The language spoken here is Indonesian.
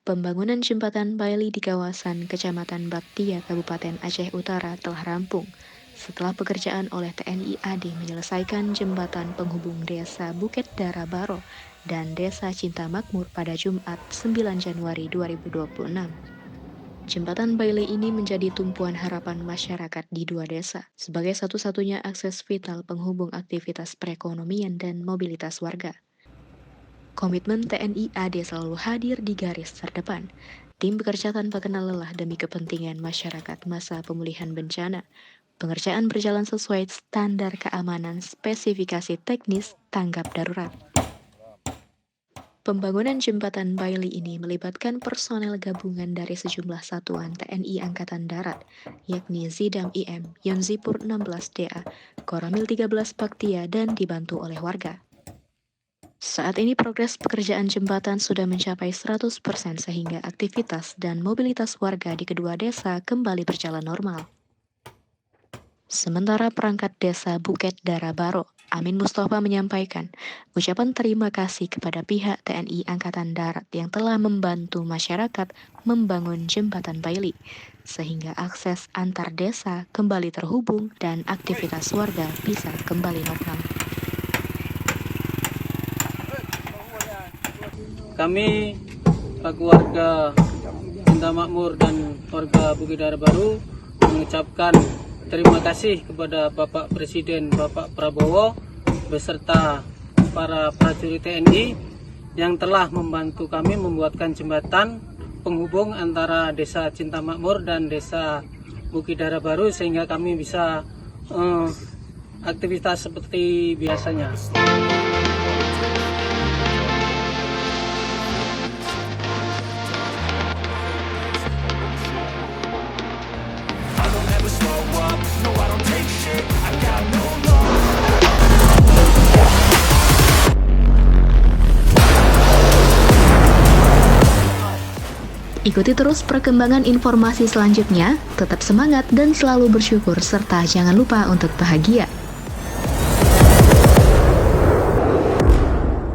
Pembangunan jembatan Bailey di kawasan Kecamatan Baptia, Kabupaten Aceh Utara telah rampung setelah pekerjaan oleh TNI AD menyelesaikan jembatan penghubung Desa Bukit Dara Baro dan Desa Cinta Makmur pada Jumat 9 Januari 2026. Jembatan Bailey ini menjadi tumpuan harapan masyarakat di dua desa sebagai satu-satunya akses vital penghubung aktivitas perekonomian dan mobilitas warga. Komitmen TNI AD selalu hadir di garis terdepan. Tim bekerja tanpa kenal lelah demi kepentingan masyarakat masa pemulihan bencana. Pengerjaan berjalan sesuai standar keamanan spesifikasi teknis tanggap darurat. Pembangunan jembatan Bailey ini melibatkan personel gabungan dari sejumlah satuan TNI Angkatan Darat, yakni Zidam IM, Yonzipur 16 DA, Koramil 13 Baktia, dan dibantu oleh warga. Saat ini progres pekerjaan jembatan sudah mencapai 100% sehingga aktivitas dan mobilitas warga di kedua desa kembali berjalan normal. Sementara perangkat desa Bukit Dara Baro, Amin Mustafa menyampaikan ucapan terima kasih kepada pihak TNI Angkatan Darat yang telah membantu masyarakat membangun jembatan Bailey, sehingga akses antar desa kembali terhubung dan aktivitas warga bisa kembali normal. Kami, warga Cinta Makmur dan warga Bukit Dara Baro mengucapkan terima kasih kepada Bapak Presiden Bapak Prabowo beserta para prajurit TNI yang telah membantu kami membuatkan jembatan penghubung antara Desa Cinta Makmur dan Desa Bukit Dara Baro sehingga kami bisa aktivitas seperti biasanya. Ikuti terus perkembangan informasi selanjutnya, tetap semangat dan selalu bersyukur serta jangan lupa untuk bahagia.